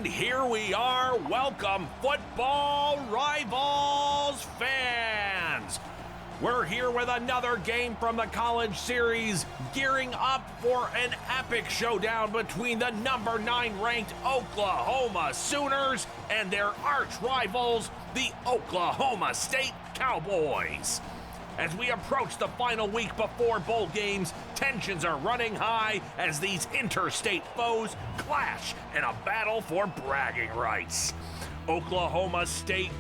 And here we are. Welcome, football rivals fans. We're here with another game from the College Series, gearing up for an epic showdown between the number 9 ranked Oklahoma Sooners and their arch rivals, the Oklahoma State Cowboys. As we approach the final week before bowl games, tensions are running high as these interstate foes clash in a battle for bragging rights. Oklahoma State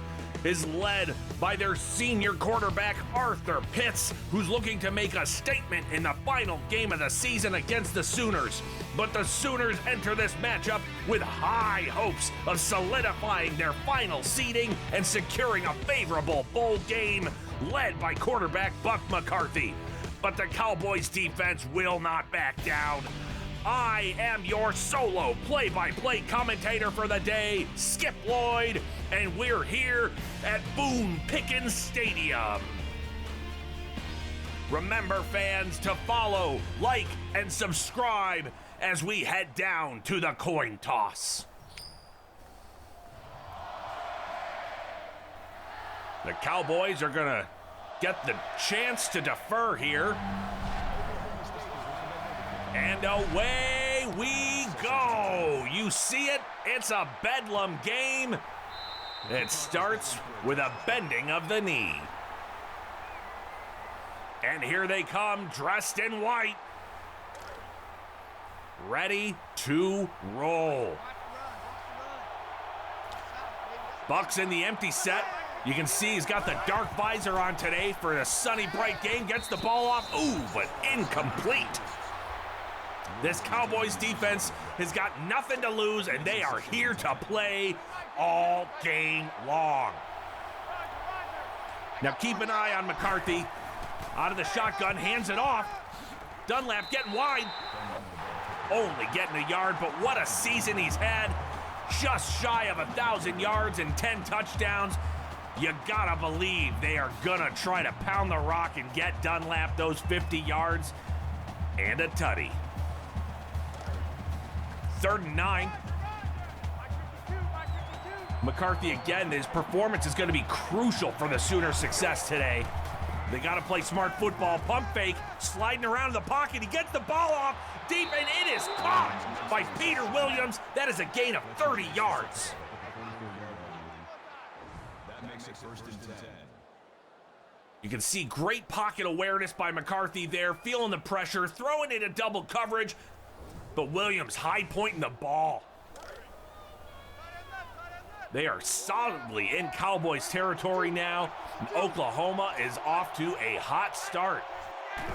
is led by their senior quarterback, Arthur Pitts, who's looking to make a statement in the final game of the season against the Sooners. But the Sooners enter this matchup with high hopes of solidifying their final seeding and securing a favorable bowl game led by quarterback Buck McCarthy. But the Cowboys defense will not back down. I am your solo play-by-play commentator for the day, Skip Lloyd, and we're here at Boone Pickens Stadium. Remember, fans, to follow, like, and subscribe as we head down to the coin toss. The Cowboys are going to get the chance to defer here. And away we go. You see it? It's a bedlam game. It starts with a bending of the knee. And here they come, dressed in white. Ready to roll. Buck's in the empty set. You can see he's got the dark visor on today for a sunny, bright game. Gets the ball off. Ooh, but incomplete. This Cowboys defense has got nothing to lose, and they are here to play all game long. Now keep an eye on McCarthy. Out of the shotgun, hands it off. Dunlap getting wide. Only getting a yard, but what a season he's had. Just shy of 1,000 yards and 10 touchdowns. You gotta believe they are gonna try to pound the rock and get Dunlap those 50 yards and a tutty. 3rd and 9. McCarthy again, his performance is going to be crucial for the Sooners' success today. They got to play smart football, pump fake, sliding around in the pocket. He gets the ball off deep, and it is caught by Peter Williams. That is a gain of 30 yards. That makes it 1st and 10. You can see great pocket awareness by McCarthy there, feeling the pressure, throwing it in double coverage. But Williams high pointing the ball. They are solidly in Cowboys territory now. And Oklahoma is off to a hot start,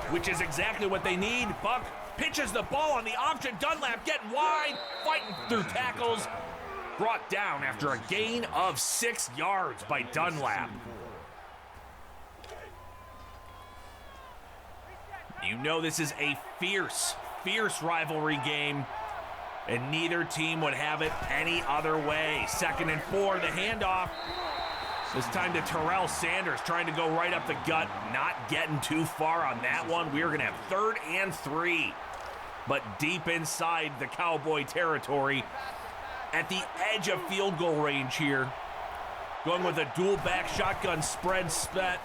which is exactly what they need. Buck pitches the ball on the option. Dunlap getting wide, fighting through tackles. Brought down after a gain of 6 yards by Dunlap. You know this is a fierce rivalry game, and neither team would have it any other way. 2nd and 4, the handoff. This time to Terrell Sanders, trying to go right up the gut, not getting too far on that one. We are going to have 3rd and 3, but deep inside the Cowboy territory, at the edge of field goal range here. Going with a dual back shotgun spread set.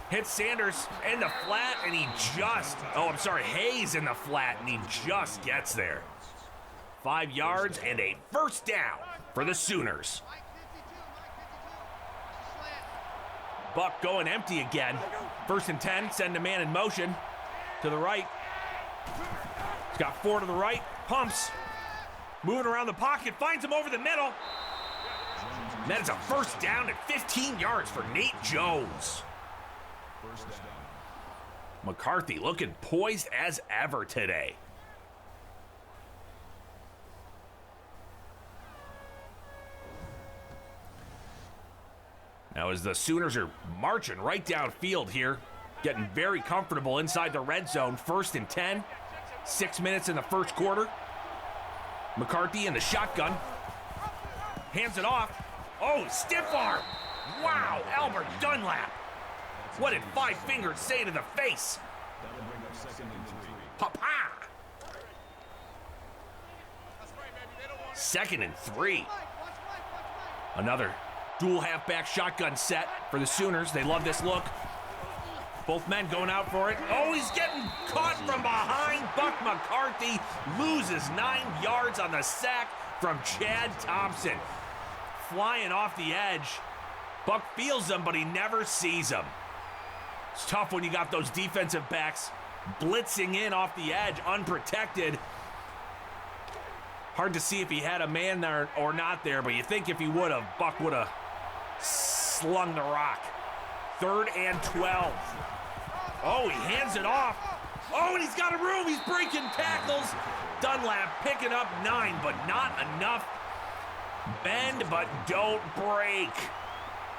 Hits Sanders in the flat, and Hayes in the flat, and he just gets there. 5 yards and a 1st down for the Sooners. Buck going empty again. 1st and 10, send a man in motion to the right. He's got 4 to the right, pumps. Moving around the pocket, finds him over the middle. And that is a 1st down at 15 yards for Nate Jones. McCarthy looking poised as ever today. Now as the Sooners are marching right downfield here, getting very comfortable inside the red zone. 1st and 10, 6 minutes in the 1st quarter. McCarthy in the shotgun. Hands it off. Oh, stiff arm. Wow, Albert Dunlap. What did 5 fingers say to the face? That'll bring up 2nd and 3. Pa-pa! 2nd and 3. Another dual halfback shotgun set for the Sooners. They love this look. Both men going out for it. Oh, he's getting caught from behind. Buck McCarthy loses 9 yards on the sack from Chad Thompson. Flying off the edge. Buck feels him, but he never sees him. It's tough when you got those defensive backs blitzing in off the edge, unprotected. Hard to see if he had a man there or not there, but you think if he would have, Buck would have slung the rock. 3rd and 12. Oh, he hands it off. Oh, and he's got a room. He's breaking tackles. Dunlap picking up 9, but not enough. Bend, but don't break.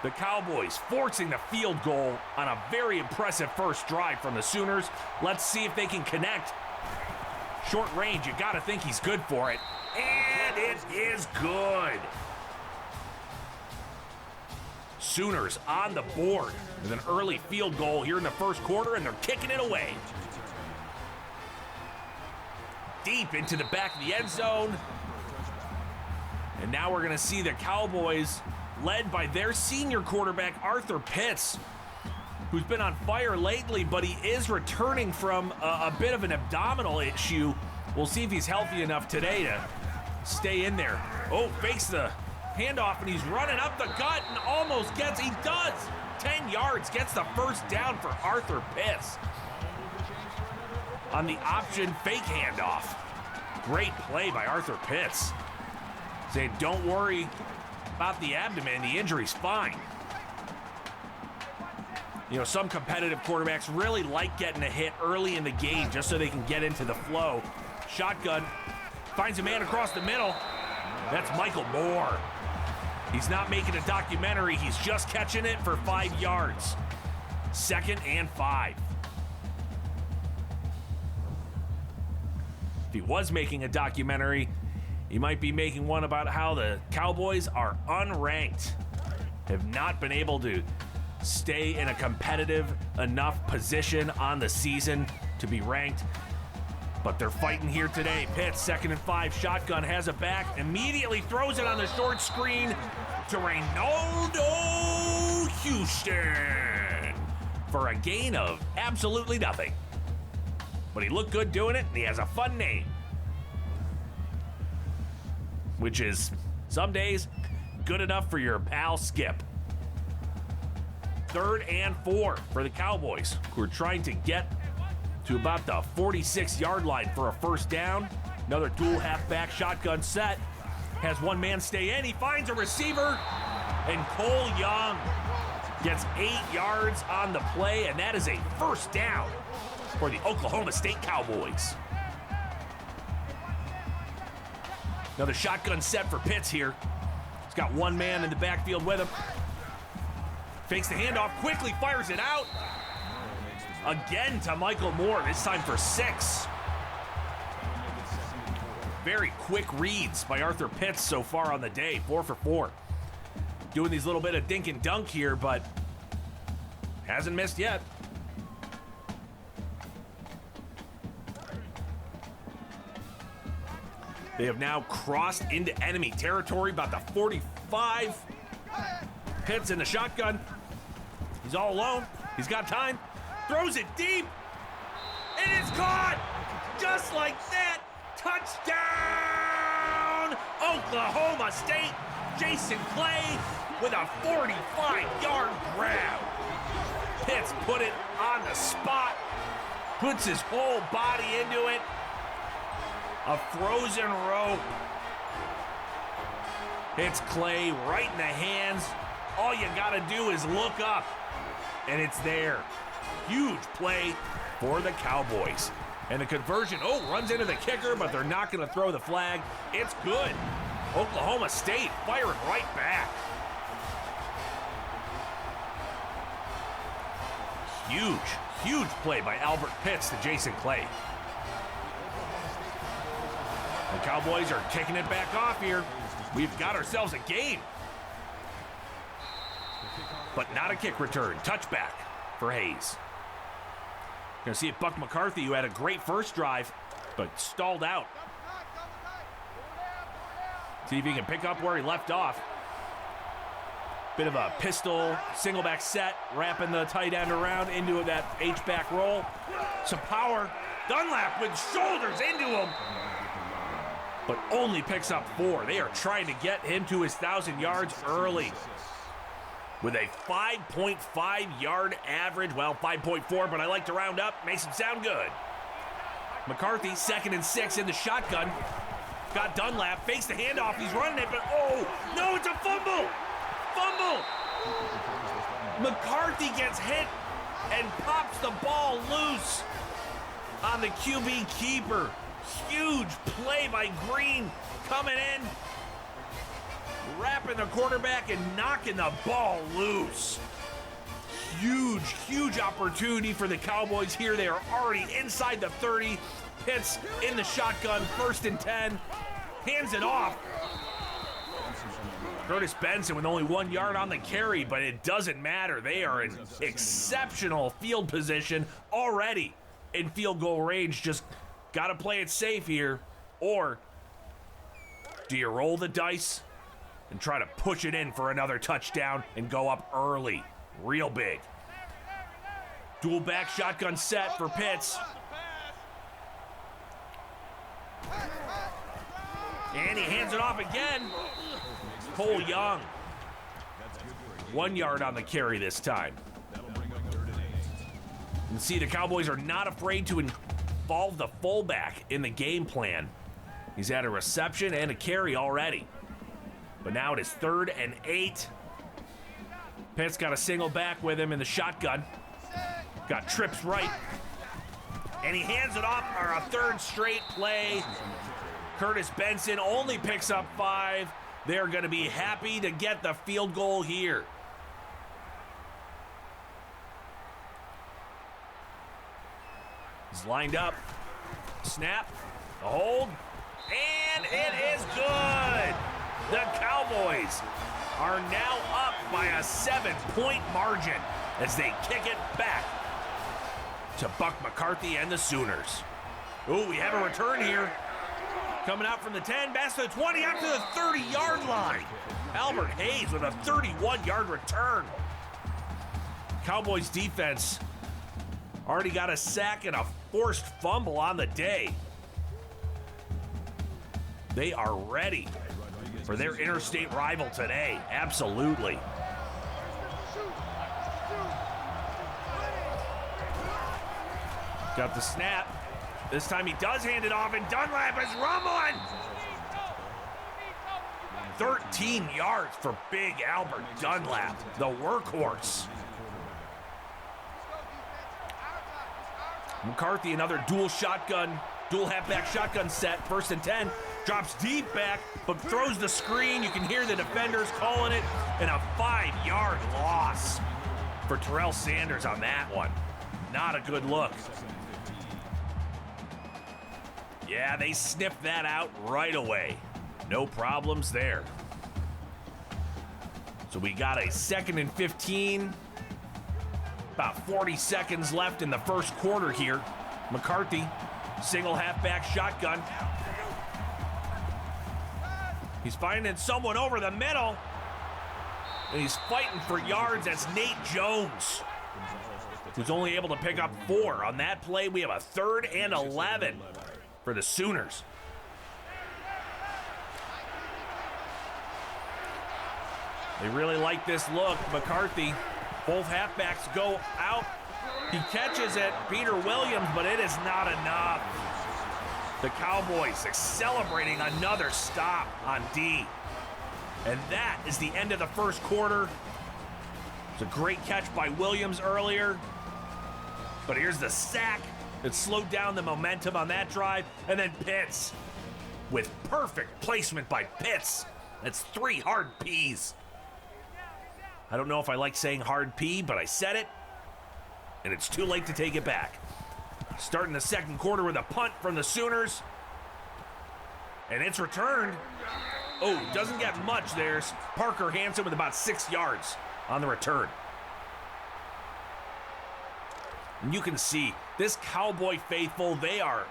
The Cowboys forcing the field goal on a very impressive first drive from the Sooners. Let's see if they can connect. Short range, you gotta think he's good for it. And it is good. Sooners on the board with an early field goal here in the first quarter, and they're kicking it away. Deep into the back of the end zone. And now we're gonna see the Cowboys led by their senior quarterback, Arthur Pitts, who's been on fire lately, but he is returning from a bit of an abdominal issue. We'll see if he's healthy enough today to stay in there. Oh, fakes the handoff, and he's running up the gut and almost gets, he does! 10 yards, gets the first down for Arthur Pitts. On the option fake handoff. Great play by Arthur Pitts. Saying, don't worry about the abdomen, the injury's fine. You know, some competitive quarterbacks really like getting a hit early in the game just so they can get into the flow. Shotgun, finds a man across the middle. That's Michael Moore. He's not making a documentary, he's just catching it for 5 yards. 2nd and 5. If he was making a documentary, he might be making one about how the Cowboys are unranked, have not been able to stay in a competitive enough position on the season to be ranked. But they're fighting here today. Pitts, 2nd and 5, shotgun, has it back, immediately throws it on the short screen to Reynaldo Houston for a gain of absolutely nothing. But he looked good doing it, and he has a fun name, which is, some days, good enough for your pal Skip. 3rd and 4 for the Cowboys, who are trying to get to about the 46-yard line for a first down. Another dual halfback shotgun set. Has one man stay in. He finds a receiver, and Cole Young gets 8 yards on the play, and that is a first down for the Oklahoma State Cowboys. Another shotgun set for Pitts here. He's got one man in the backfield with him. Fakes the handoff, quickly fires it out. Again to Michael Moore, this time for 6. Very quick reads by Arthur Pitts so far on the day, 4 for 4. Doing these little bit of dink and dunk here, but hasn't missed yet. They have now crossed into enemy territory, about the 45. Pitts in the shotgun. He's all alone. He's got time. Throws it deep. It is caught. Just like that. Touchdown, Oklahoma State. Jason Clay with a 45-yard grab. Pitts put it on the spot. Puts his whole body into it. A frozen rope. Hits Clay right in the hands. All you gotta do is look up, and it's there. Huge play for the Cowboys. And the conversion, runs into the kicker, but they're not gonna throw the flag. It's good. Oklahoma State firing right back. Huge play by Albert Pitts to Jason Clay. The Cowboys are kicking it back off here. We've got ourselves a game. But not a kick return. Touchback for Hayes. Gonna see it, Buck McCarthy, who had a great first drive, but stalled out. See if he can pick up where he left off. Bit of a pistol, single back set, wrapping the tight end around into that H-back roll. Some power. Dunlap with shoulders into him, but only picks up 4. They are trying to get him to his 1,000 yards early. With a 5.5 yard average, well, 5.4, but I like to round up, makes him sound good. McCarthy, 2nd and 6 in the shotgun. Got Dunlap, fakes the handoff, he's running it, but oh, no, it's a fumble! Fumble! McCarthy gets hit and pops the ball loose on the QB keeper. Huge play by Green coming in, wrapping the quarterback and knocking the ball loose. Huge opportunity for the Cowboys here. They are already inside the 30. Pitts in the shotgun, 1st and 10. Hands it off. Curtis Benson with only 1 yard on the carry, but it doesn't matter. They are in exceptional field position already in field goal range. Just got to play it safe here. Or do you roll the dice and try to push it in for another touchdown and go up early? Real big. Dual back shotgun set for Pitts. And he hands it off again. Cole Young. 1 yard on the carry this time. You can see the Cowboys are not afraid to involve the fullback in the game plan. He's had a reception and a carry already. But now it is 3rd and 8. Pitts got a single back with him in the shotgun. Got trips right. And he hands it off for a 3rd straight play. Curtis Benson only picks up 5. They're going to be happy to get the field goal here. He's lined up. Snap. The hold. And it is good. The Cowboys are now up by a 7-point margin as they kick it back to Buck McCarthy and the Sooners. Oh, we have a return here. Coming out from the 10, past the 20, out to the 30-yard line. Albert Hayes with a 31-yard return. Cowboys defense already got a sack and a forced fumble on the day. They are ready for their interstate rival today. Absolutely. Got the snap. This time he does hand it off, and Dunlap is rumbling. 13 yards for big Albert Dunlap, the workhorse. McCarthy, another dual halfback shotgun set, 1st and 10. Drops deep back, but throws the screen. You can hear the defenders calling it, and a 5-yard loss for Terrell Sanders on that one. Not a good look. Yeah, they sniffed that out right away. No problems there. So we got a 2nd and 15. About 40 seconds left in the first quarter here. McCarthy, single halfback shotgun. He's finding someone over the middle. And he's fighting for yards. That's Nate Jones, who's only able to pick up 4. On that play, we have a 3rd and 11 for the Sooners. They really like this look. McCarthy, both halfbacks go out. He catches it, Peter Williams, but it is not enough. The Cowboys celebrating another stop on D. And that is the end of the first quarter. It's a great catch by Williams earlier. But here's the sack that slowed down the momentum on that drive. And then Pitts with perfect placement by Pitts. That's 3 hard P's. I don't know if I like saying hard P, but I said it. And it's too late to take it back. Starting the second quarter with a punt from the Sooners. And it's returned. Oh, doesn't get much there. Parker Hansen with about 6 yards on the return. And you can see this Cowboy faithful, they are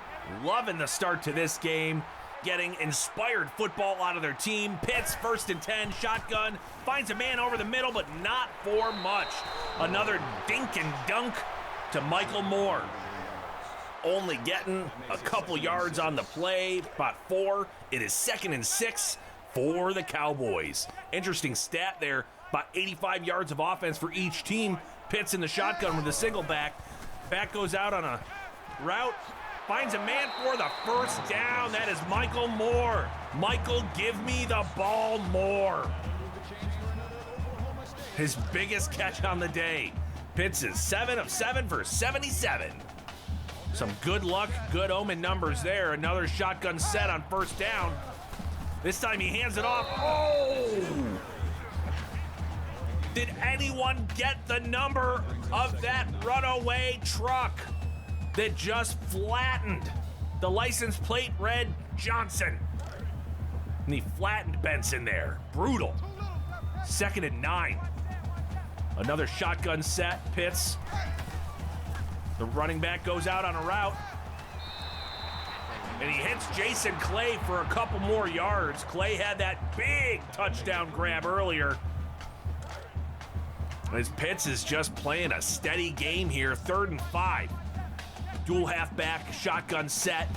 loving the start to this game. getting inspired football out of their team. Pitts, 1st and 10, shotgun, finds a man over the middle, but not for much. Another dink and dunk to Michael Moore. Only getting a couple yards on the play, about 4. It is 2nd and 6 for the Cowboys. Interesting stat there, about 85 yards of offense for each team. Pitts in the shotgun with a single back. Back goes out on a route, finds a man for the first down. That is Michael Moore. Michael, give me the ball more. His biggest catch on the day. Pitts is 7 of 7 for 77. Some good luck, good omen numbers there. Another shotgun set on 1st down. This time he hands it off. Oh! Did anyone get the number of that runaway truck that just flattened? The license plate read Johnson. And he flattened Benson there. Brutal. 2nd and 9. Another shotgun set. Pitts. The running back goes out on a route. And he hits Jason Clay for a couple more yards. Clay had that big touchdown grab earlier. As Pitts is just playing a steady game here. 3rd and 5. Dual halfback shotgun set.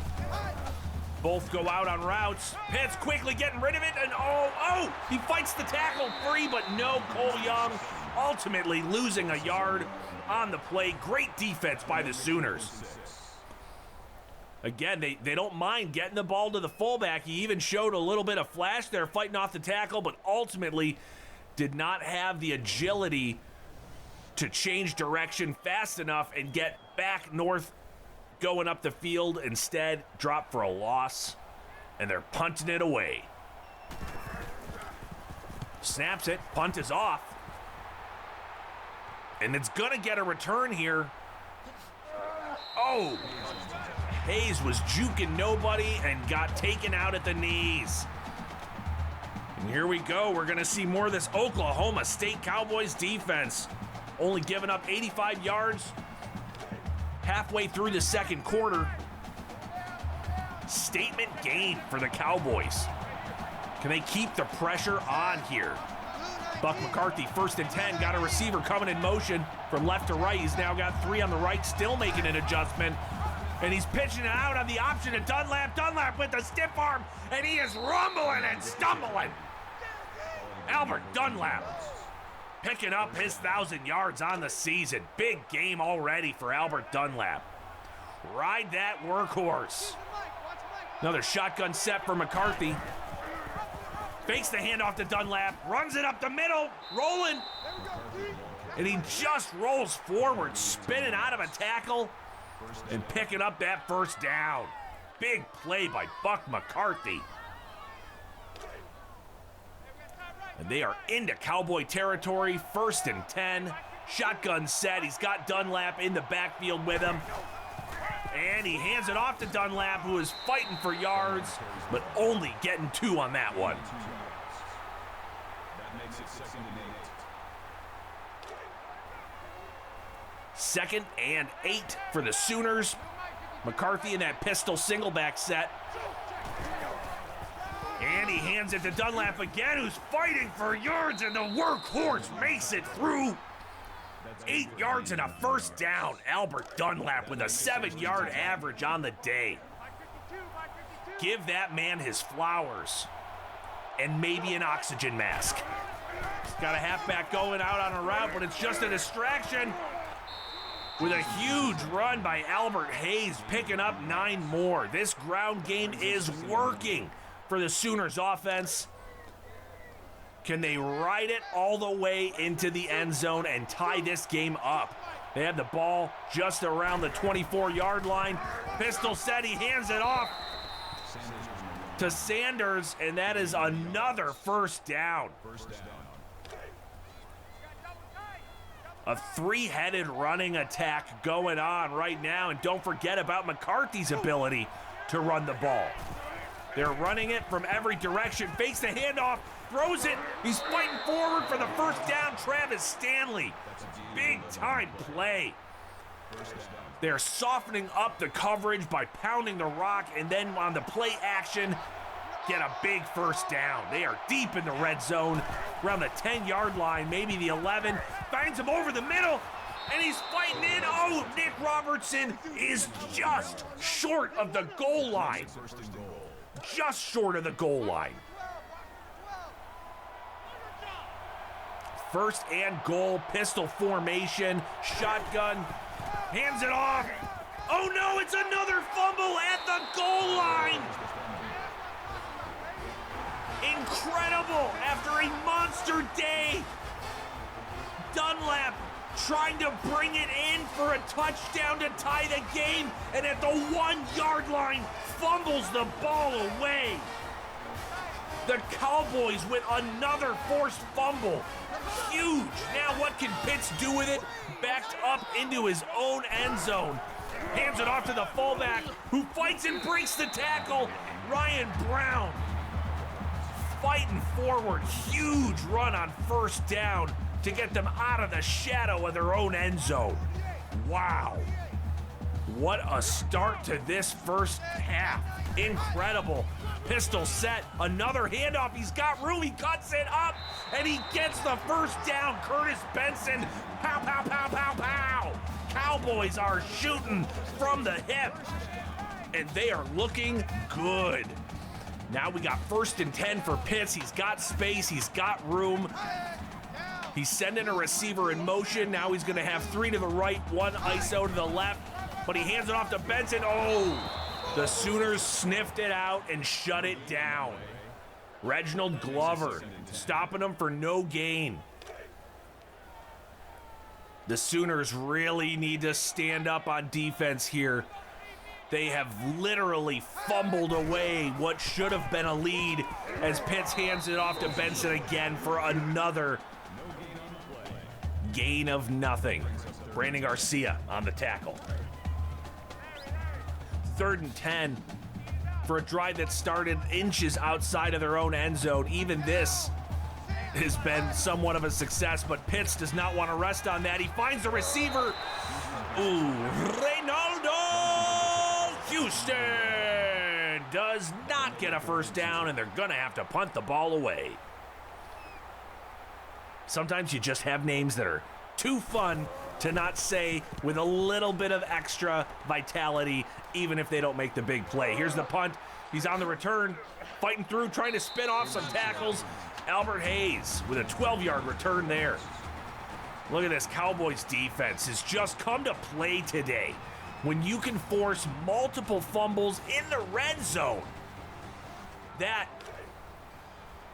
Both go out on routes. Pitts quickly getting rid of it, and he fights the tackle free, but no, Cole Young ultimately losing a yard on the play. Great defense by the Sooners. Again, they don't mind getting the ball to the fullback. He even showed a little bit of flash there fighting off the tackle, but ultimately did not have the agility to change direction fast enough and get back north going up the field. Instead, dropped for a loss, and they're punting it away. Snaps it, punt is off. And it's gonna get a return here. Oh! Hayes was juking nobody and got taken out at the knees. And here we go. We're going to see more of this Oklahoma State Cowboys defense. Only giving up 85 yards halfway through the 2nd quarter. Statement game for the Cowboys. Can they keep the pressure on here? Buck McCarthy, 1st and 10, got a receiver coming in motion from left to right. He's now got 3 on the right, still making an adjustment. And he's pitching it out on the option to Dunlap. Dunlap with the stiff arm, and he is rumbling and stumbling. Albert Dunlap picking up his 1,000 yards on the season. Big game already for Albert Dunlap. Ride that workhorse. Another shotgun set for McCarthy. Fakes the handoff to Dunlap, runs it up the middle, rolling. And he just rolls forward, spinning out of a tackle and picking up that 1st down. Big play by Buck McCarthy. And they are into Cowboy territory, 1st and 10. Shotgun set, he's got Dunlap in the backfield with him. And he hands it off to Dunlap, who is fighting for yards, but only getting 2 on that one. That makes it 2nd and 8. 2nd and 8 for the Sooners. McCarthy in that pistol singleback set. And he hands it to Dunlap again, who's fighting for yards, and the workhorse makes it through. 8 yards and a 1st down. Albert Dunlap with a 7-yard average on the day. Give that man his flowers and maybe an oxygen mask. He's got a halfback going out on a route, but it's just a distraction. With a huge run by Albert Hayes, picking up 9 more. This ground game is working for the Sooners offense. Can they ride it all the way into the end zone and tie this game up? They have the ball just around the 24-yard line. Pistol set, he hands it off to Sanders, and that is another 1st down. A 3-headed running attack going on right now, and don't forget about McCarthy's ability to run the ball. They're running it from every direction, fakes the handoff, throws it, he's fighting forward for the 1st down. Travis Stanley, big time play. They're softening up the coverage by pounding the rock, and then on the play action, get a big first down. They are deep in the red zone, around the 10-yard line, maybe the 11. Finds him over the middle, and he's fighting in. Oh, Nick Robertson is just short of the goal line. Just short of the goal line. First and goal, pistol formation, shotgun, hands it off. Oh no, it's another fumble at the goal line. Incredible, after a monster day. Dunlap trying to bring it in for a touchdown to tie the game, and at the 1-yard line, fumbles the ball away. The Cowboys with another forced fumble. Huge. Now what can Pitts do with it? Backed up into his own end zone. Hands it off to the fullback, who fights and breaks the tackle. Ryan Brown fighting forward. Huge run on first down to get them out of the shadow of their own end zone. Wow. What a start to this first half. Incredible. Pistol set, another handoff. He's got room, he cuts it up, and he gets the first down. Curtis Benson, pow, pow, pow, pow, pow. Cowboys are shooting from the hip, and they are looking good. Now we got 1st and 10 for Pitts. He's got space, he's got room. He's sending a receiver in motion. Now he's gonna have 3 to the right, 1 ISO to the left, but he hands it off to Benson. Oh! The Sooners sniffed it out and shut it down. Reginald Glover stopping them for no gain. The Sooners really need to stand up on defense here. They have literally fumbled away what should have been a lead as Pitts hands it off to Benson again for another gain of nothing. Brandon Garcia on the tackle. 3rd and 10 for a drive that started inches outside of their own end zone. Even this has been somewhat of a success, but Pitts does not want to rest on that. He finds the receiver. Ooh, Reynaldo Houston does not get a first down, and they're going to have to punt the ball away. Sometimes you just have names that are too fun to not say with a little bit of extra vitality, even if they don't make the big play. Here's the punt. He's on the return, fighting through, trying to spin off some tackles. Albert Hayes with a 12-yard return there. Look at this. Cowboys defense has just come to play today. When you can force multiple fumbles in the red zone, that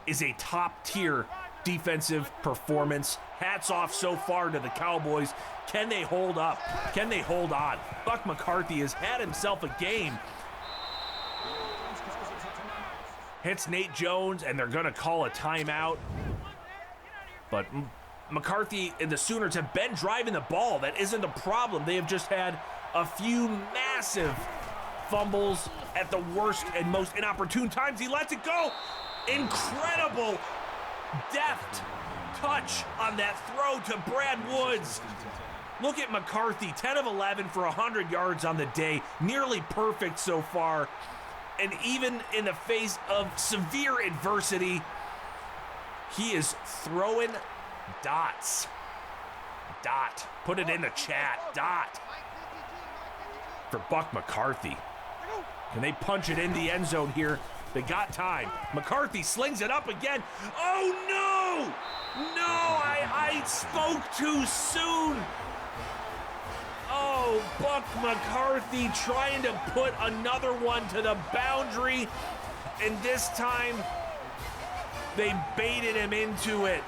is a top-tier defensive performance. Hats off so far to the Cowboys. Can they hold up? Can they hold on? Buck McCarthy has had himself a game. Hits Nate Jones, and they're going to call a timeout. But McCarthy and the Sooners have been driving the ball. That isn't a problem. They have just had a few massive fumbles at the worst and most inopportune times. He lets it go. Incredible deft touch on that throw to Brad Woods. Look at McCarthy, 10 of 11 for 100 yards on the day. Nearly perfect so far. And even in the face of severe adversity, he is throwing dots. Dot. Put it in the chat. Dot. For Buck McCarthy. Can they punch it in the end zone here? They got time. McCarthy slings it up again. Oh, no! No, I spoke too soon. Oh, Buck McCarthy trying to put another one to the boundary. And this time, they baited him into it.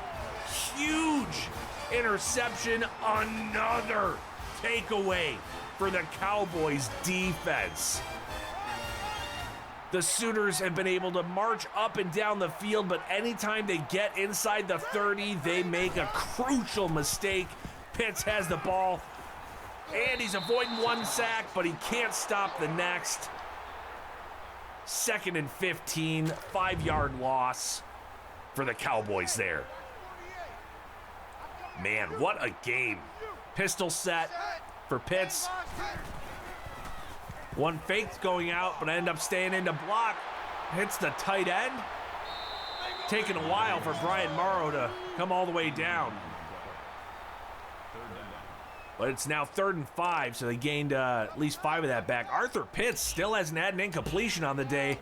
Huge interception. Another takeaway for the Cowboys defense. The Sooners have been able to march up and down the field, but anytime they get inside the 30, they make a crucial mistake. Pitts has the ball, and he's avoiding one sack, but he can't stop the next. 2nd and 15, 5-yard loss for the Cowboys there. Man, what a game. Pistol set, for Pitts. One fake's going out, but end up staying in to block. Hits the tight end. Taking a while for Brian Morrow to come all the way down. But it's now 3rd and 5, so they gained at least 5 of that back. Arthur Pitts still hasn't had an incompletion on the day,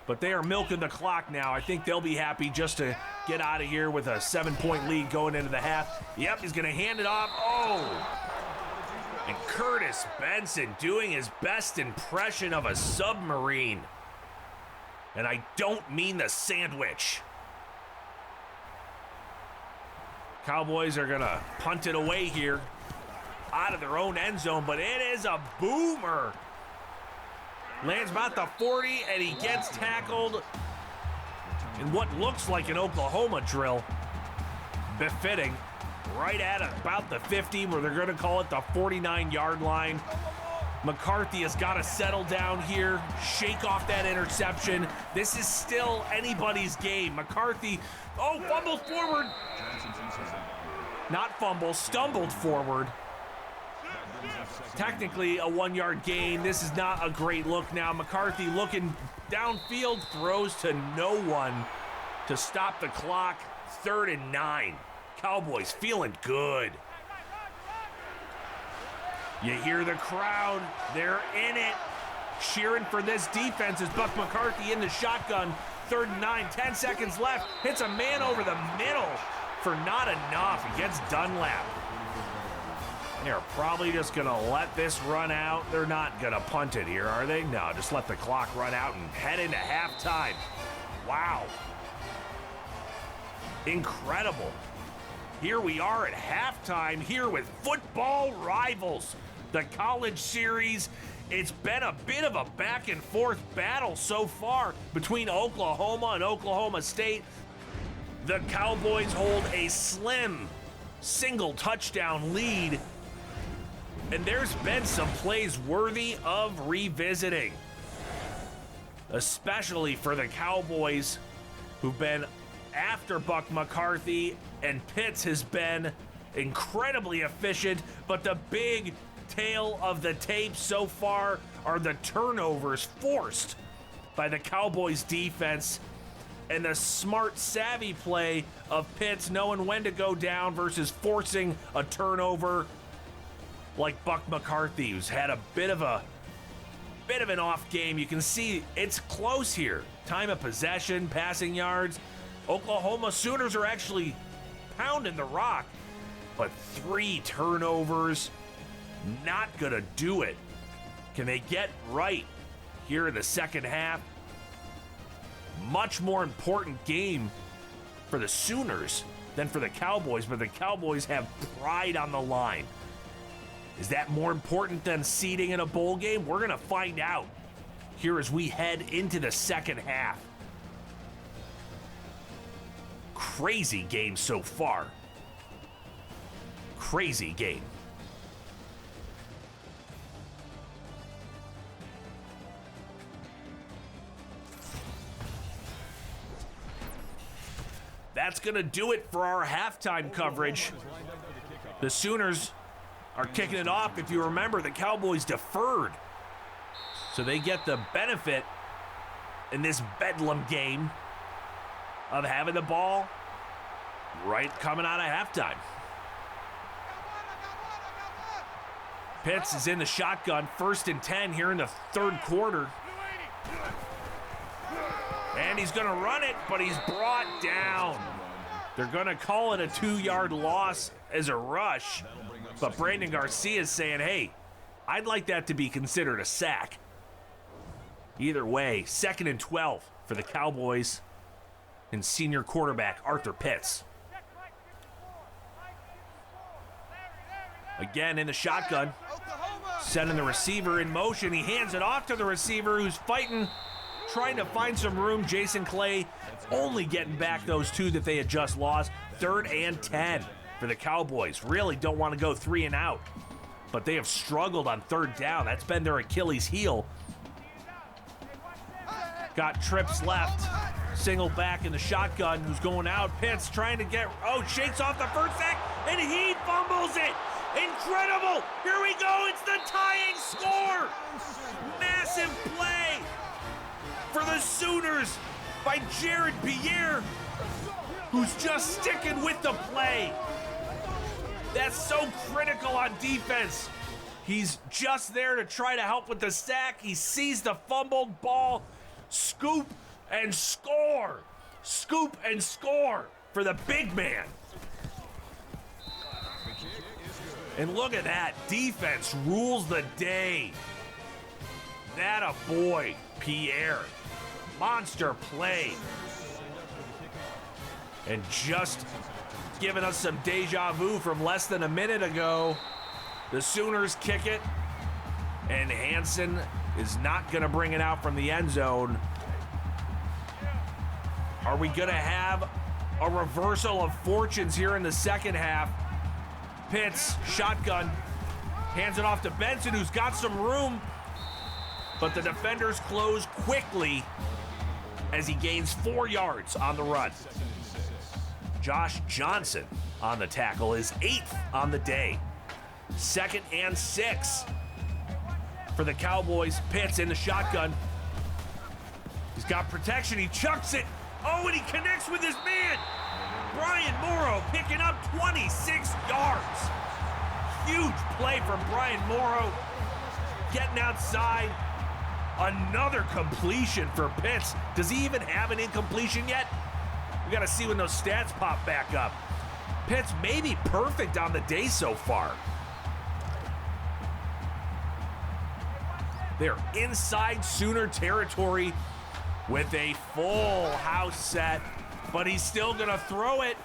but they are milking the clock now. I think they'll be happy just to get out of here with a 7-point lead going into the half. Yep, he's going to hand it off. Oh! And Curtis Benson doing his best impression of a submarine. And I don't mean the sandwich. Cowboys are going to punt it away here out of their own end zone, but it is a boomer. Lands about the 40, and he gets tackled in what looks like an Oklahoma drill. Befitting. Right at about the 50, where they're going to call it the 49-yard line. McCarthy has got to settle down here, shake off that interception. This is still anybody's game. McCarthy, fumbled forward. Not fumble, stumbled forward. Technically a 1-yard gain. This is not a great look now. McCarthy looking downfield, throws to no one to stop the clock. 3rd and 9. Cowboys feeling good. You hear the crowd. They're in it. Cheering for this defense as Buck McCarthy in the shotgun. 3rd and 9, 10 seconds left. Hits a man over the middle for not enough. He gets Dunlap. They're probably just going to let this run out. They're not going to punt it here, are they? No, just let the clock run out and head into halftime. Wow. Incredible. Here we are at halftime here with Football Rivals, the college series. It's been a bit of a back and forth battle so far between Oklahoma and Oklahoma State. The Cowboys hold a slim single touchdown lead, and there's been some plays worthy of revisiting, especially for the Cowboys, who've been after Buck McCarthy, and Pitts has been incredibly efficient, but the big tale of the tape so far are the turnovers forced by the Cowboys defense and the smart, savvy play of Pitts knowing when to go down versus forcing a turnover like Buck McCarthy, who's had a bit of an off game. You can see it's close here. Time of possession, passing yards. Oklahoma Sooners are actually pounding the rock, but 3 turnovers, not gonna do it. Can they get right here in the second half? Much more important game for the Sooners than for the Cowboys, but the Cowboys have pride on the line. Is that more important than seeding in a bowl game? We're gonna find out here as we head into the second half. Crazy game so far. Crazy game. That's going to do it for our halftime coverage. The Sooners are kicking it off. If you remember, the Cowboys deferred, so they get the benefit in this bedlam game of having the ball right coming out of halftime. Pitts is in the shotgun, 1st and 10 here in the 3rd quarter. And he's going to run it, but he's brought down. They're going to call it a 2-yard loss as a rush. But Brandon Garcia is saying, hey, I'd like that to be considered a sack. Either way, 2nd and 12 for the Cowboys and senior quarterback Arthur Pitts. Again in the shotgun, sending the receiver in motion. He hands it off to the receiver who's fighting, trying to find some room. Jason Clay only getting back those 2 that they had just lost. 3rd and 10 for the Cowboys. Really don't want to go 3 and out, but they have struggled on 3rd down. That's been their Achilles heel. Got trips left. Single back in the shotgun who's going out. Pitts trying to shakes off the first sack, and he fumbles it. Incredible! Here we go, it's the tying score! Massive play for the Sooners by Jared Pierre, who's just sticking with the play. That's so critical on defense. He's just there to try to help with the sack. He sees the fumbled ball, scoop and score. Scoop and score for the big man. And look at that, defense rules the day. That a boy, Pierre. Monster play. And just giving us some deja vu from less than a minute ago. The Sooners kick it, and Hansen is not gonna bring it out from the end zone. Are we gonna have a reversal of fortunes here in the second half? Pitts, shotgun, hands it off to Benson, who's got some room, but the defenders close quickly as he gains 4 yards on the run. Josh Johnson on the tackle, is 8th on the day. 2nd and 6 for the Cowboys. Pitts in the shotgun. He's got protection, he chucks it. Oh, and he connects with his man. Brian Morrow picking up 26 yards. Huge play from Brian Morrow. Getting outside. Another completion for Pitts. Does he even have an incompletion yet? We gotta see when those stats pop back up. Pitts may be perfect on the day so far. They're inside Sooner territory with a full house set, but he's still gonna throw it.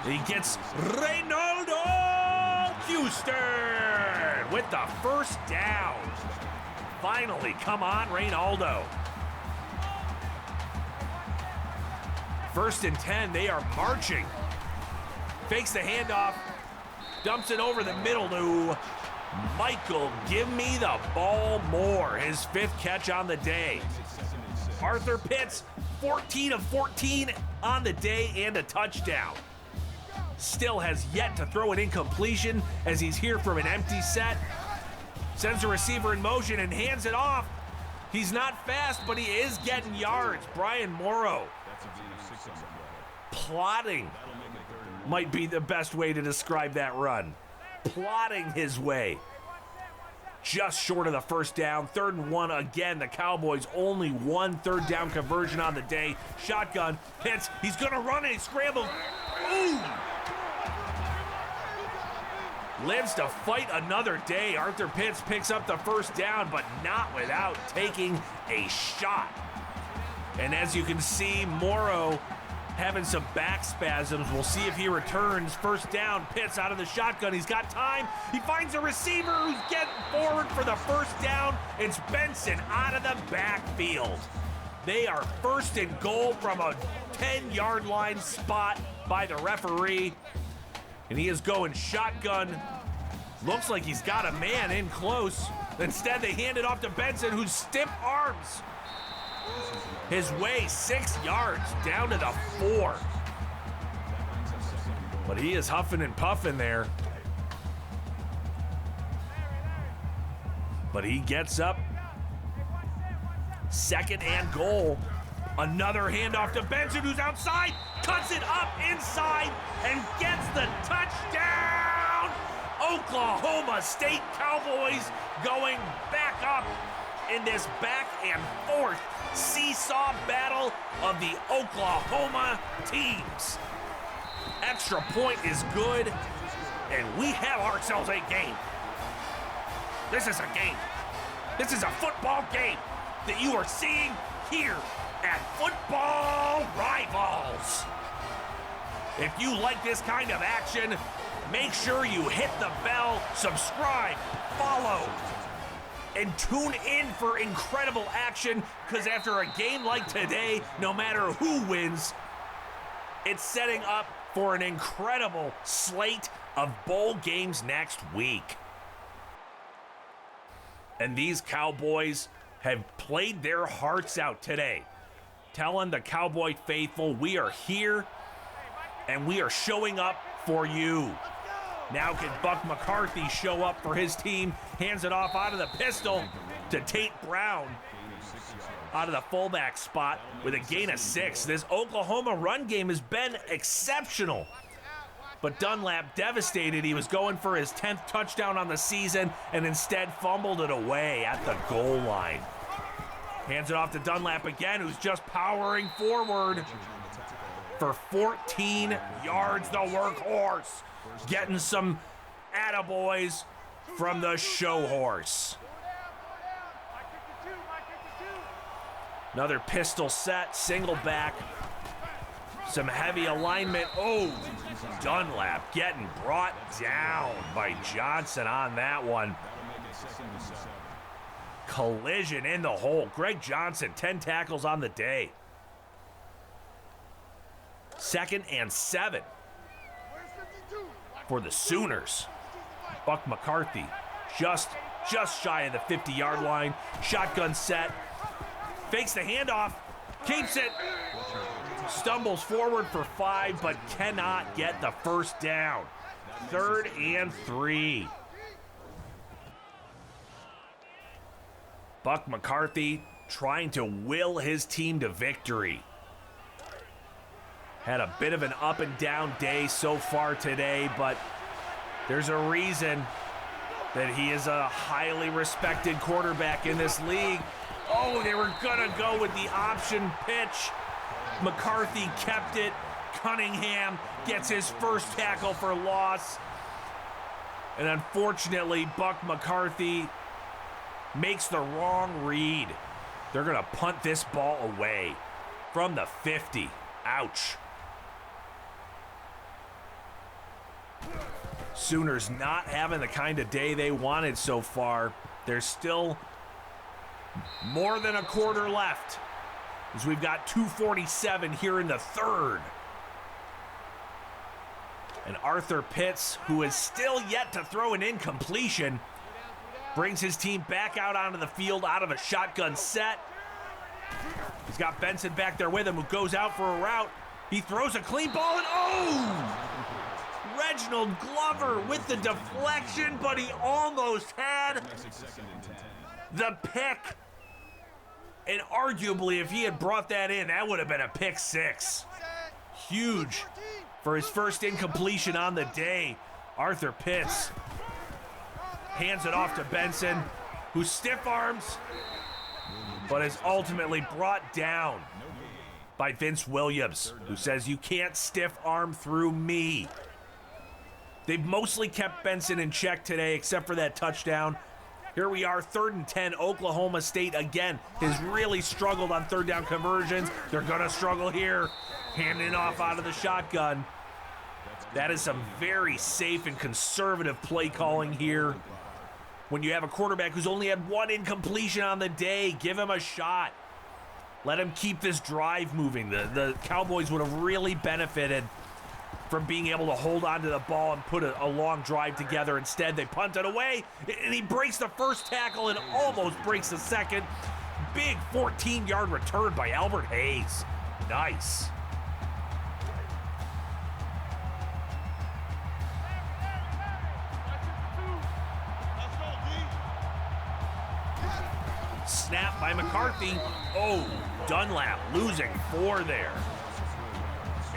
He gets Reynaldo Houston with the first down. Finally, come on, Reynaldo. 1st and 10, they are marching. Fakes the handoff, dumps it over the middle to Michael, give me the ball more. His 5th catch on the day. Arthur Pitts, 14 of 14 on the day and a touchdown. Still has yet to throw an incompletion as he's here from an empty set. Sends the receiver in motion and hands it off. He's not fast, but he is getting yards. Brian Morrow. Plotting might be the best way to describe that run. Plotting his way. Just short of the first down. 3rd and 1 again. The Cowboys only 1 3rd down conversion on the day. Shotgun. Pitts. He's going to run and he scrambles. Ooh! Lives to fight another day. Arthur Pitts picks up the first down, but not without taking a shot. And as you can see, Morrow having some back spasms. We'll see if he returns. First down, Pitts out of the shotgun. He's got time. He finds a receiver who's getting forward for the first down. It's Benson out of the backfield. They are 1st and goal from a 10-yard line spot by the referee. And he is going shotgun. Looks like he's got a man in close. Instead, they hand it off to Benson, who's stiff arms his way 6 yards down to the 4. But he is huffing and puffing there. But he gets up. 2nd and goal. Another handoff to Benson, who's outside, cuts it up inside, and gets the touchdown! Oklahoma State Cowboys going back up in this back and forth seesaw battle of the Oklahoma teams. Extra point is good, and we have ourselves a game. This is a game. This is a football game that you are seeing here at Football Rivals. If you like this kind of action, make sure you hit the bell, subscribe, follow, and tune in for incredible action, because after a game like today, no matter who wins, it's setting up for an incredible slate of bowl games next week. And these Cowboys have played their hearts out today, telling the Cowboy faithful, we are here and we are showing up for you. Now can Buck McCarthy show up for his team? Hands it off out of the pistol to Tate Brown out of the fullback spot with a gain of 6. This Oklahoma run game has been exceptional. But Dunlap devastated. He was going for his 10th touchdown on the season and instead fumbled it away at the goal line. Hands it off to Dunlap again, who's just powering forward for 14 yards. The workhorse getting some attaboys from the show horse. Another pistol set, single back. Some heavy alignment. Oh, Dunlap getting brought down by Johnson on that one. Collision in the hole. Greg Johnson, 10 tackles on the day. 2nd and 7 for the Sooners. Buck McCarthy just shy of the 50-yard line. Shotgun set. Fakes the handoff. Keeps it. Stumbles forward for 5, but cannot get the first down. 3rd and 3. Buck McCarthy trying to will his team to victory. Had a bit of an up and down day so far today, but there's a reason that he is a highly respected quarterback in this league. Oh, they were gonna go with the option pitch. McCarthy kept it. Cunningham gets his first tackle for loss. And unfortunately, Buck McCarthy makes the wrong read. They're gonna punt this ball away from the 50. Ouch. Sooners not having the kind of day they wanted so far. There's still more than a quarter left, as we've got 2:47 here in the 3rd. And Arthur Pitts, who is still yet to throw an incompletion, brings his team back out onto the field out of a shotgun set. He's got Benson back there with him, who goes out for a route. He throws a clean ball and oh! Reginald Glover with the deflection, but he almost had the pick. And arguably, if he had brought that in, that would have been a pick 6. Huge for his first incompletion on the day. Arthur Pitts hands it off to Benson, who stiff arms, but is ultimately brought down by Vince Williams, who says, "You can't stiff arm through me." They've mostly kept Benson in check today, except for that touchdown. Here we are, 3rd and 10. Oklahoma State, again, has really struggled on 3rd down conversions. They're going to struggle here. Handing off out of the shotgun. That is some very safe and conservative play calling here. When you have a quarterback who's only had 1 incompletion on the day, give him a shot. Let him keep this drive moving. The Cowboys would have really benefited from being able to hold on to the ball and put a long drive together. Instead, they punt it away, and he breaks the first tackle and almost breaks the second. Big 14-yard return by Albert Hayes. Nice. Snap by McCarthy. Oh, Dunlap losing 4 there.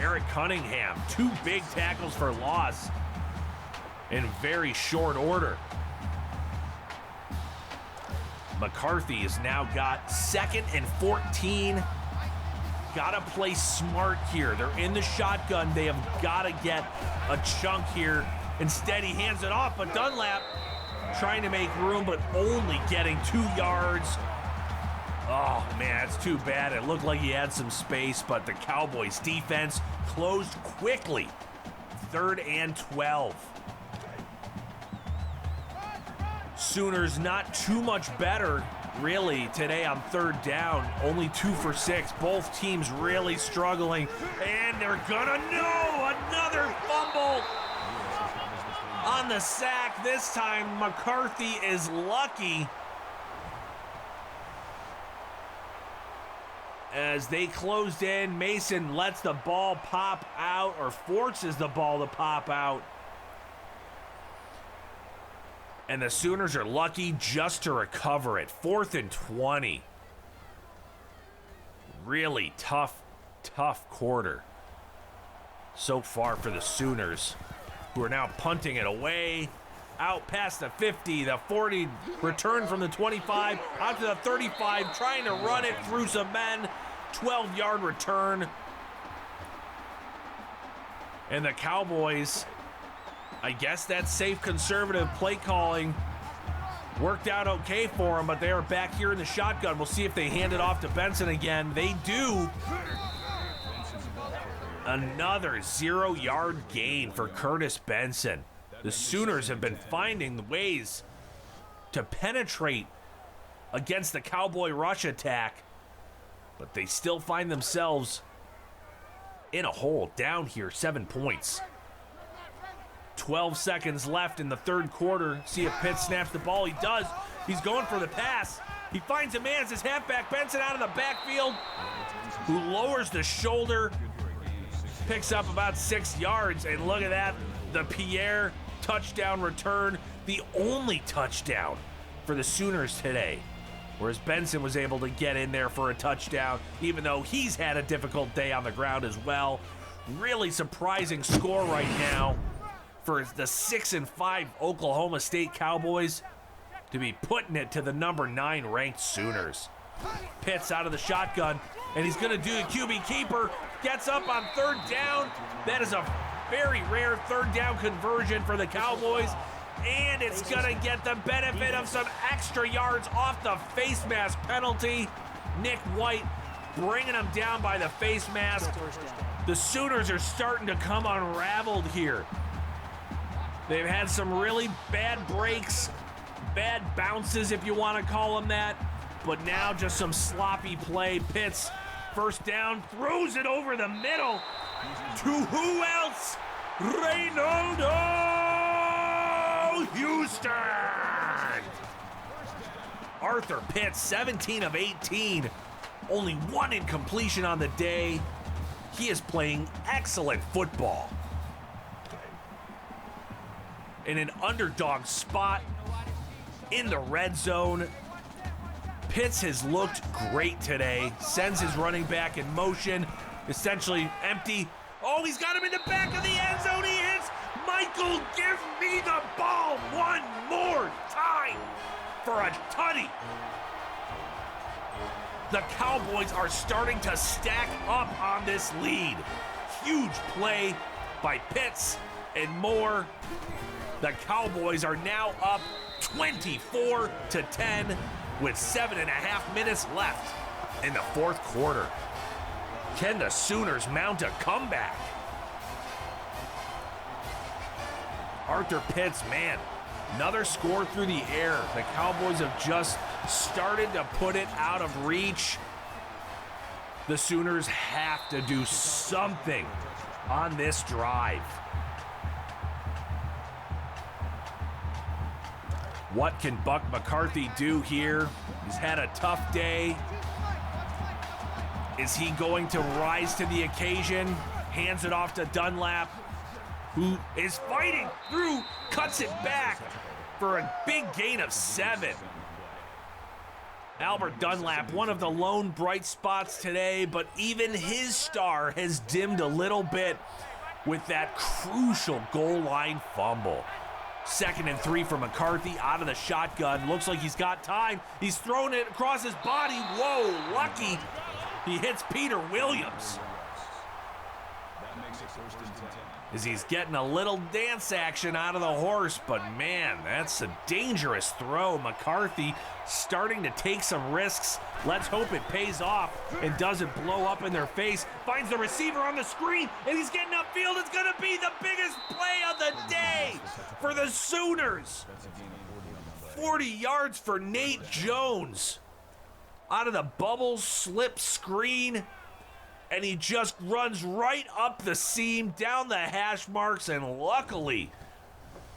Eric Cunningham, 2 big tackles for loss in very short order. McCarthy has now got 2nd and 14. Gotta play smart here. They're in the shotgun. They have gotta get a chunk here. Instead, he hands it off, but Dunlap trying to make room, but only getting 2 yards. Oh, man, that's too bad. It looked like he had some space, but the Cowboys defense closed quickly. 3rd and 12. Sooners not too much better, really, today on 3rd down. Only 2 for 6. Both teams really struggling. And they're gonna know another fumble on the sack. This time, McCarthy is lucky, as they closed in. Mason lets the ball pop out, or forces the ball to pop out. And the Sooners are lucky just to recover it. 4th and 20. Really tough quarter so far for the Sooners, who are now punting it away, out past the 50, the 40, return from the 25, out to the 35, trying to run it through some men, 12-yard return. And the Cowboys, I guess that safe conservative play calling worked out okay for them, but they are back here in the shotgun. We'll see if they hand it off to Benson again. They do. Another 0-yard gain for Curtis Benson. The Sooners have been finding ways to penetrate against the Cowboy rush attack, but they still find themselves in a hole down here, 7 points. 12 seconds left in the third quarter. See if Pitts snaps the ball. He does. He's going for the pass. He finds a man as his halfback. Benson out of the backfield, who lowers the shoulder, picks up about 6 yards, and look at that. The Pierre touchdown return, the only touchdown for the Sooners today, whereas Benson was able to get in there for a touchdown, even though he's had a difficult day on the ground as well. Really surprising score right now for the 6-5 Oklahoma State Cowboys to be putting it to the number 9 ranked Sooners. Pitts out of the shotgun, and he's gonna do a QB keeper, gets up on third down. That is a very rare third down conversion for the Cowboys, and it's gonna get the benefit of some extra yards off the face mask penalty. Nick White bringing him down by the face mask. The Sooners are starting to come unraveled here. They've had some really bad breaks, bad bounces if you want to call them that, but now just some sloppy play. Pitts, first down, throws it over the middle to who else? Reynaldo Houston! Arthur Pitts, 17 of 18, only 1 incompletion on the day. He is playing excellent football. In an underdog spot in the red zone, Pitts has looked great today. Sends his running back in motion, essentially empty. Oh, he's got him in the back of the end zone. He hits. Michael, give me the ball one more time for a tutty. The Cowboys are starting to stack up on this lead. Huge play by Pitts and more. The Cowboys are now up 24-10 with 7.5 minutes left in the fourth quarter. Can the Sooners mount a comeback? Arthur Pitts, man, another score through the air. The Cowboys have just started to put it out of reach. The Sooners have to do something on this drive. What can Buck McCarthy do here? He's had a tough day. Is he going to rise to the occasion? Hands it off to Dunlap, who is fighting through, cuts it back for a big gain of 7. Albert Dunlap, one of the lone bright spots today, but even his star has dimmed a little bit with that crucial goal line fumble. 2nd and 3 for McCarthy out of the shotgun. Looks like he's got time. He's thrown it across his body. Whoa, lucky. He hits Peter Williams. As he's getting a little dance action out of the horse, but man, that's a dangerous throw. McCarthy starting to take some risks. Let's hope it pays off and doesn't blow up in their face. Finds the receiver on the screen, and he's getting upfield. It's gonna be the biggest play of the day for the Sooners. 40 yards for Nate Jones. Out of the bubble slip screen, and he just runs right up the seam, down the hash marks, and luckily,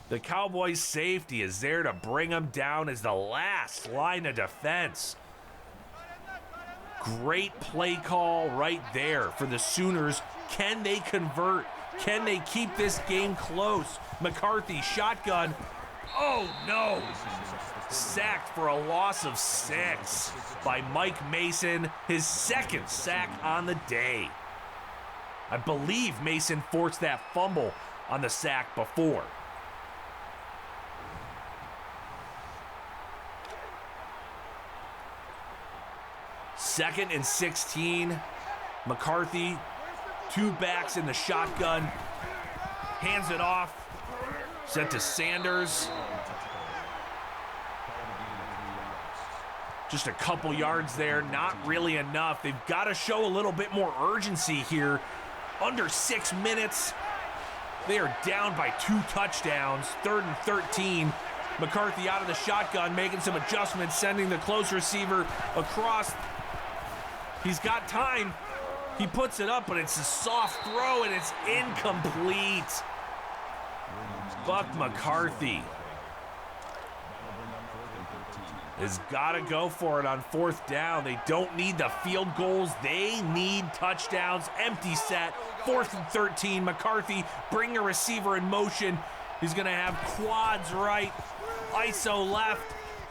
the Cowboys' safety is there to bring him down as the last line of defense. Great play call right there for the Sooners. Can they convert? Can they keep this game close? McCarthy, shotgun, Oh, no. Sacked for a loss of 6 by Mike Mason, his second sack on the day. I believe Mason forced that fumble on the sack before. Second and 16. McCarthy, 2 backs in the shotgun. Hands it off. Sent to Sanders. Just a couple yards there, not really enough. They've got to show a little bit more urgency here. Under 6 minutes. They are down by 2 touchdowns. 3rd and 13. McCarthy out of the shotgun, making some adjustments, sending the close receiver across. He's got time. He puts it up, but it's a soft throw, and it's incomplete. Buck McCarthy has got to go for it on 4th down. They don't need the field goals. They need touchdowns. Empty set. 4th and 13. McCarthy bringing a receiver in motion. He's going to have quads right. ISO left.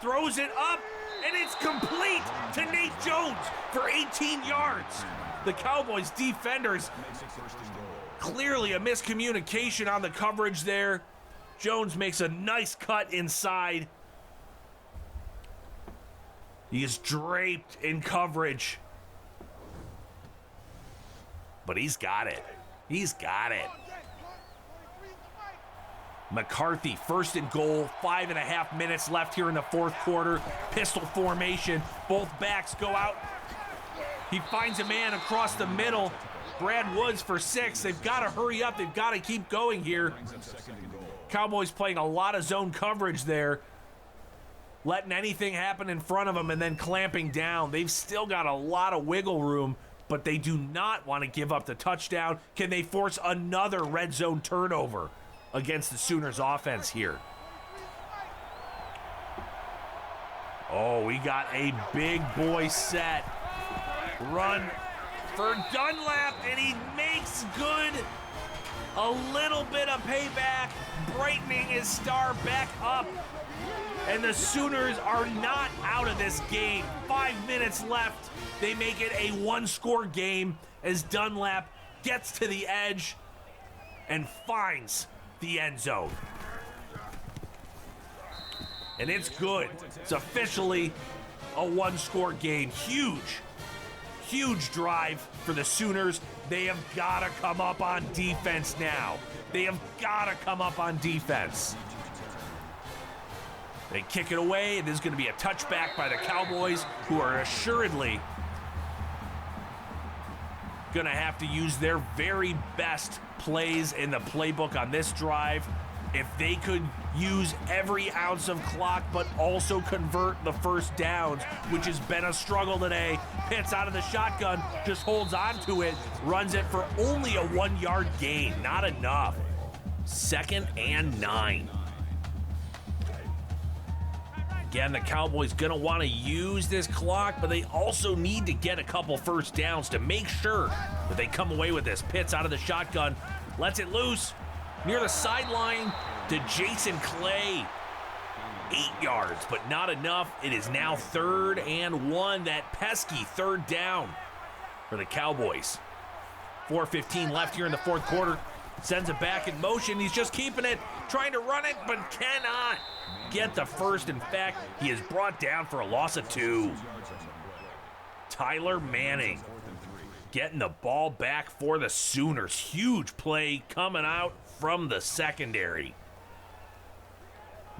Throws it up, and it's complete to Nate Jones for 18 yards. The Cowboys defenders, clearly a miscommunication on the coverage there. Jones makes a nice cut inside. He is draped in coverage. But he's got it. He's got it. McCarthy, 1st and goal, 5.5 minutes left here in the 4th quarter. Pistol formation, both backs go out. He finds a man across the middle. Brad Woods for 6. They've got to hurry up. They've got to keep going here. Cowboys playing a lot of zone coverage there. Letting anything happen in front of them and then clamping down. They've still got a lot of wiggle room, but they do not want to give up the touchdown. Can they force another red zone turnover against the Sooners offense here? Oh, we got a big boy set. Run for Dunlap, and he makes good. A little bit of payback, brightening his star back up. And the Sooners are not out of this game. 5 minutes left. They make it a 1-score game as Dunlap gets to the edge and finds the end zone. And it's good. It's officially a 1-score game. Huge drive for the Sooners. They have got to come up on defense now. They have got to come up on defense. They kick it away, and there's going to be a touchback by the Cowboys, who are assuredly going to have to use their very best plays in the playbook on this drive. If they could use every ounce of clock, but also convert the 1st downs, which has been a struggle today. Pitts out of the shotgun, just holds on to it, runs it for only a 1-yard gain. Not enough. 2nd and 9. Again, the Cowboys going to want to use this clock, but they also need to get a couple 1st downs to make sure that they come away with this. Pitts out of the shotgun, lets it loose. Near the sideline to Jason Clay. 8 yards, but not enough. It is now 3rd and 1. That pesky 3rd down for the Cowboys. 4:15 left here in the 4th quarter. Sends it back in motion. He's just keeping it, trying to run it, but cannot get the 1st. In fact, he is brought down for a loss of 2. Tyler Manning getting the ball back for the Sooners. Huge play coming out from the secondary.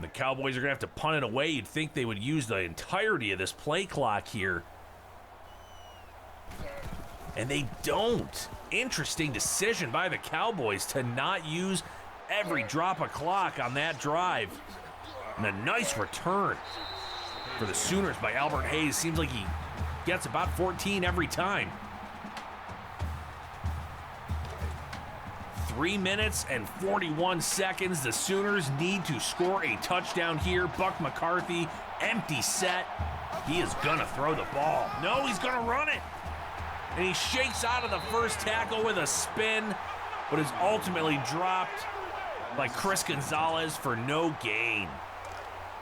The Cowboys are going to have to punt it away. You'd think they would use the entirety of this play clock here. And they don't. Interesting decision by the Cowboys to not use every drop of clock on that drive. And a nice return for the Sooners by Albert Hayes. Seems like he gets about 14 every time. 3 minutes and 41 seconds. The Sooners need to score a touchdown here. Buck McCarthy, empty set. He is going to throw the ball. No, he's going to run it. And he shakes out of the 1st tackle with a spin, but is ultimately dropped by Chris Gonzalez for no gain.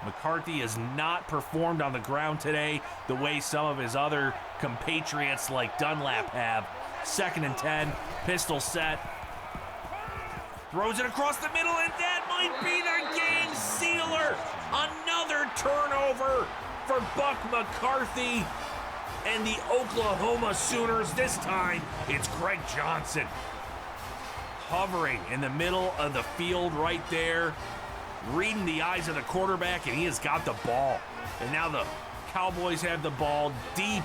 McCarthy has not performed on the ground today the way some of his other compatriots like Dunlap have. 2nd and 10, pistol set. Throws it across the middle, and that might be the game sealer. Another turnover for Buck McCarthy and the Oklahoma Sooners. This time, it's Greg Johnson hovering in the middle of the field right there, reading the eyes of the quarterback, and he has got the ball. And now the Cowboys have the ball deep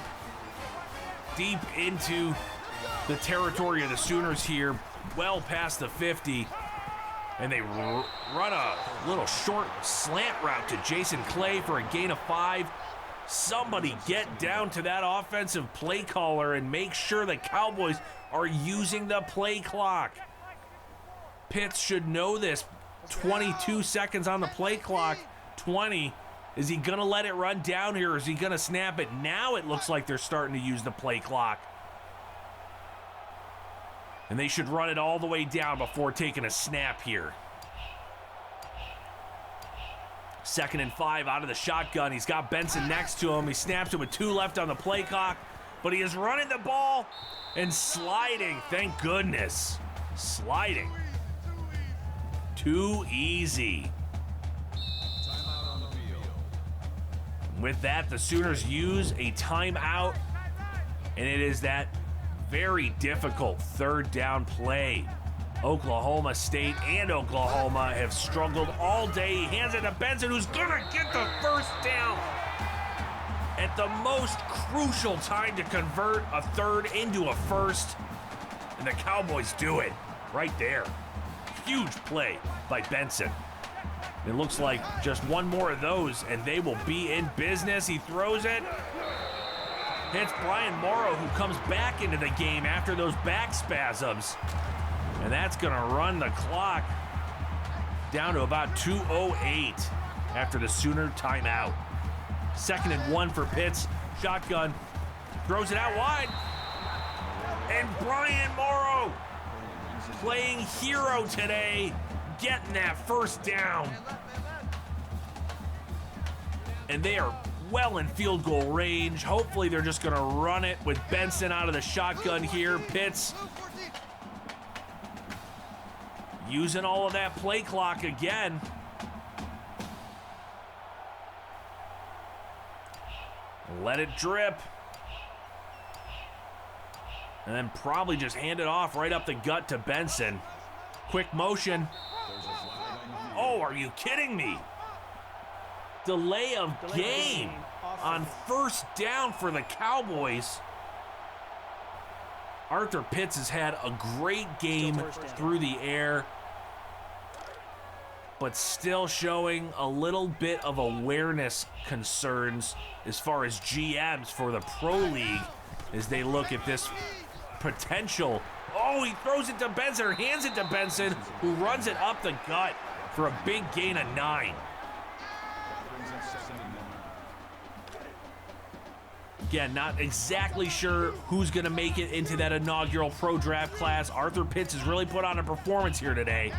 into the territory of the Sooners here, well past the 50. And they run a little short slant route to Jason Clay for a gain of 5. Somebody get down to that offensive play caller and make sure the Cowboys are using the play clock. Pitts should know this. 22 seconds on the play clock. 20. Is he going to let it run down here, or is he going to snap it? Now it looks like they're starting to use the play clock. And they should run it all the way down before taking a snap here. 2nd and 5 out of the shotgun. He's got Benson next to him. He snaps it with 2 left on the play clock, but he is running the ball and sliding. Thank goodness. Sliding. Too easy. Timeout on the field. With that, the Sooners use a timeout, and it is that very difficult 3rd down play. Oklahoma State and Oklahoma have struggled all day. He hands it to Benson, who's gonna get the 1st down at the most crucial time to convert a 3rd into a 1st. And the Cowboys do it right there. Huge play by Benson. It looks like just one more of those and they will be in business. He throws it. Hits Brian Morrow, who comes back into the game after those back spasms. And that's going to run the clock down to about 2:08 after the Sooner timeout. 2nd and 1 for Pitts. Shotgun. Throws it out wide. And Brian Morrow, playing hero today, getting that 1st down. And they are well in field goal range. Hopefully they're just going to run it with Benson out of the shotgun here. Pitts using all of that play clock again. Let it drip. And then probably just hand it off right up the gut to Benson. Quick motion. Oh, are you kidding me? Delay of game on 1st down for the Cowboys. Arthur Pitts has had a great game through the air, but still showing a little bit of awareness concerns as far as GMs for the Pro League as they look at this potential. Oh, he throws it to Benson, or hands it to Benson, who runs it up the gut for a big gain of 9. Again, not exactly sure who's going to make it into that inaugural pro draft class. Arthur Pitts has really put on a performance here today.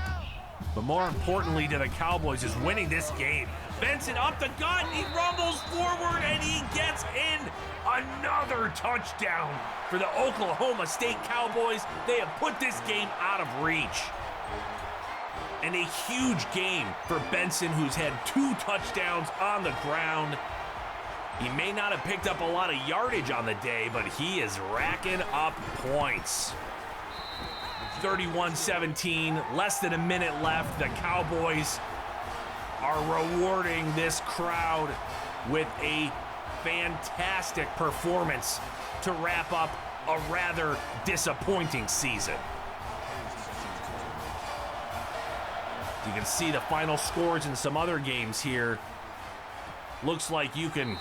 But more importantly to the Cowboys is winning this game. Benson up the gut, he rumbles forward, and he gets in another touchdown for the Oklahoma State Cowboys. They have put this game out of reach. And a huge game for Benson, who's had 2 touchdowns on the ground. He may not have picked up a lot of yardage on the day, but he is racking up points. 31-17, less than a minute left. The Cowboys are rewarding this crowd with a fantastic performance to wrap up a rather disappointing season. You can see the final scores in some other games here. Looks like you can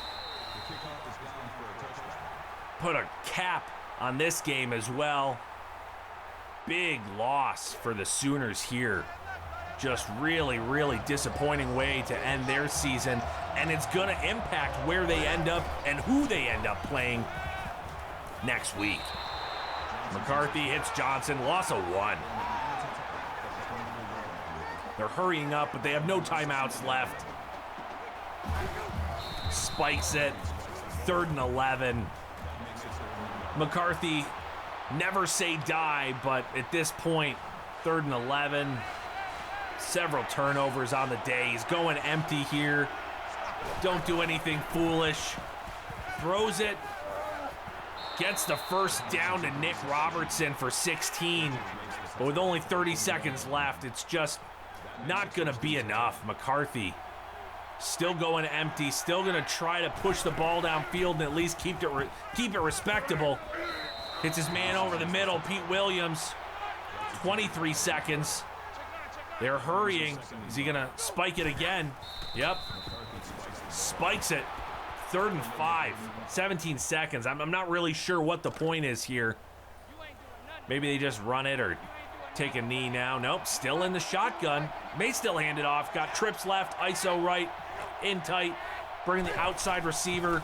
put a cap on this game as well. Big loss for the Sooners here. Just really, really disappointing way to end their season, and it's going to impact where they end up and who they end up playing next week. McCarthy hits Johnson, loss of 1. They're hurrying up, but they have no timeouts left. Spikes it. 3rd and 11. McCarthy, never say die, but at this point, 3rd and 11. Several turnovers on the day. He's going empty here. Don't do anything foolish. Throws it. Gets the first down to Nick Robertson for 16. But with only 30 seconds left, it's just not going to be enough. McCarthy still going empty, still going to try to push the ball downfield and at least keep it respectable. Hits his man over the middle, Pete Williams. 23 seconds. They're hurrying. Is he going to spike it again? Yep. Spikes it. 3rd and 5. 17 seconds. I'm not really sure what the point is here. Maybe they just run it or take a knee now. Nope, still in the shotgun. May still hand it off. Got trips left, ISO right, in tight. Bringing the outside receiver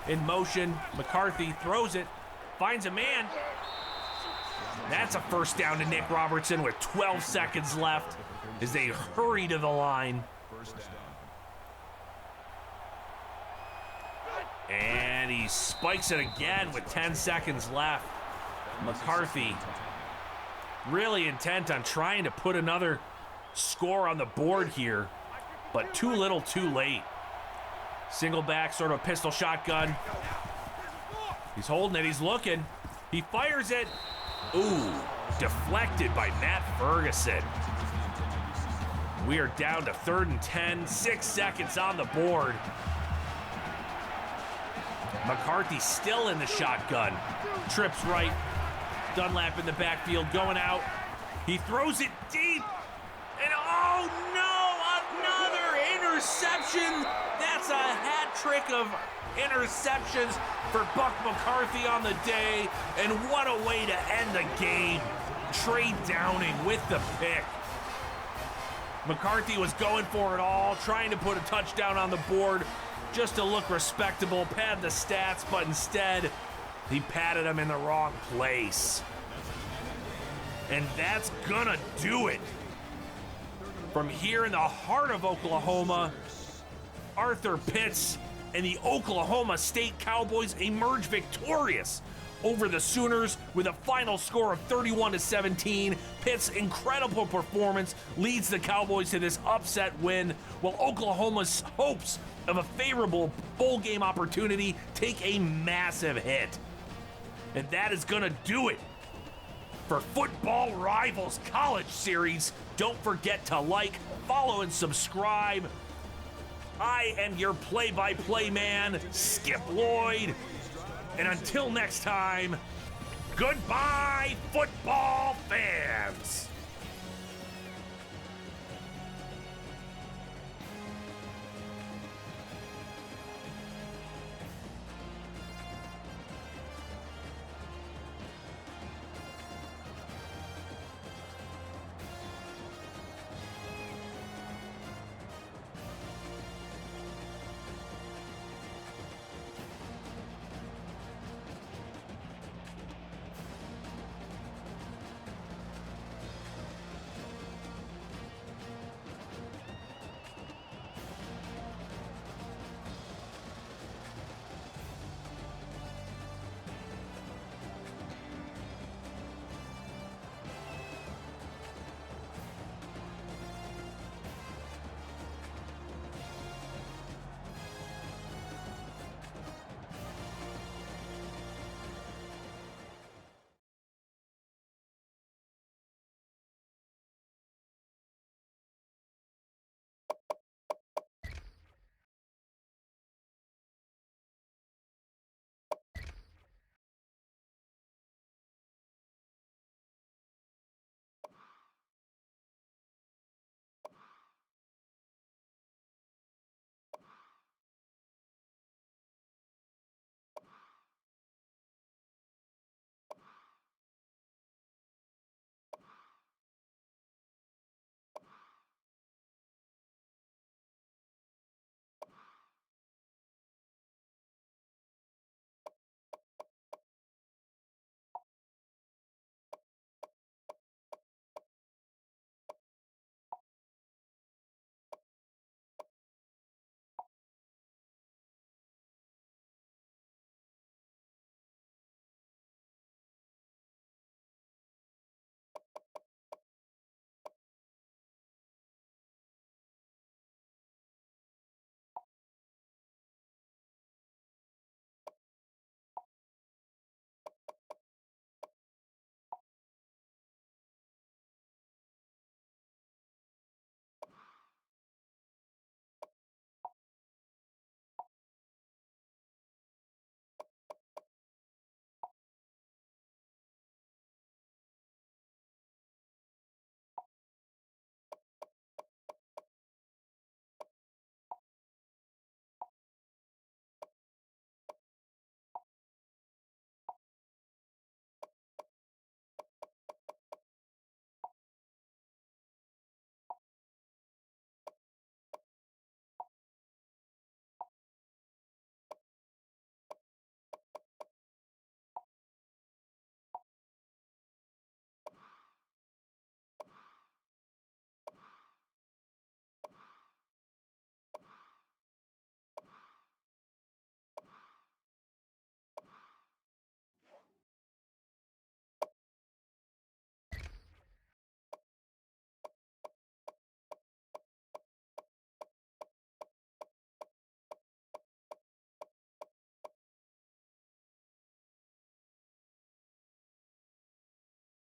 in motion. McCarthy throws it, finds a man. That's a first down to Nick Robertson with 12 seconds left as they hurry to the line. And he spikes it again with 10 seconds left. McCarthy really intent on trying to put another score on the board here, but too little too late. Single back, sort of pistol shotgun. He's holding it, he's looking. He fires it. Ooh, deflected by Matt Ferguson. We are down to 3rd and 10, 6 seconds on the board. McCarthy still in the shotgun. Trips right. Dunlap in the backfield, going out. He throws it deep. And oh no, another interception. That's a hat trick of interceptions for Buck McCarthy on the day. And what a way to end the game. Trey Downing with the pick. McCarthy was going for it all, trying to put a touchdown on the board just to look respectable, pad the stats, but instead, he patted him in the wrong place. And that's gonna do it. From here in the heart of Oklahoma, Arthur Pitts and the Oklahoma State Cowboys emerge victorious over the Sooners with a final score of 31-17. Pitt's incredible performance leads the Cowboys to this upset win, while Oklahoma's hopes of a favorable bowl game opportunity take a massive hit. And that is gonna do it for Football Rivals College Series. Don't forget to like, follow, and subscribe. I am your play-by-play man, Skip Lloyd. And until next time, goodbye, football fans.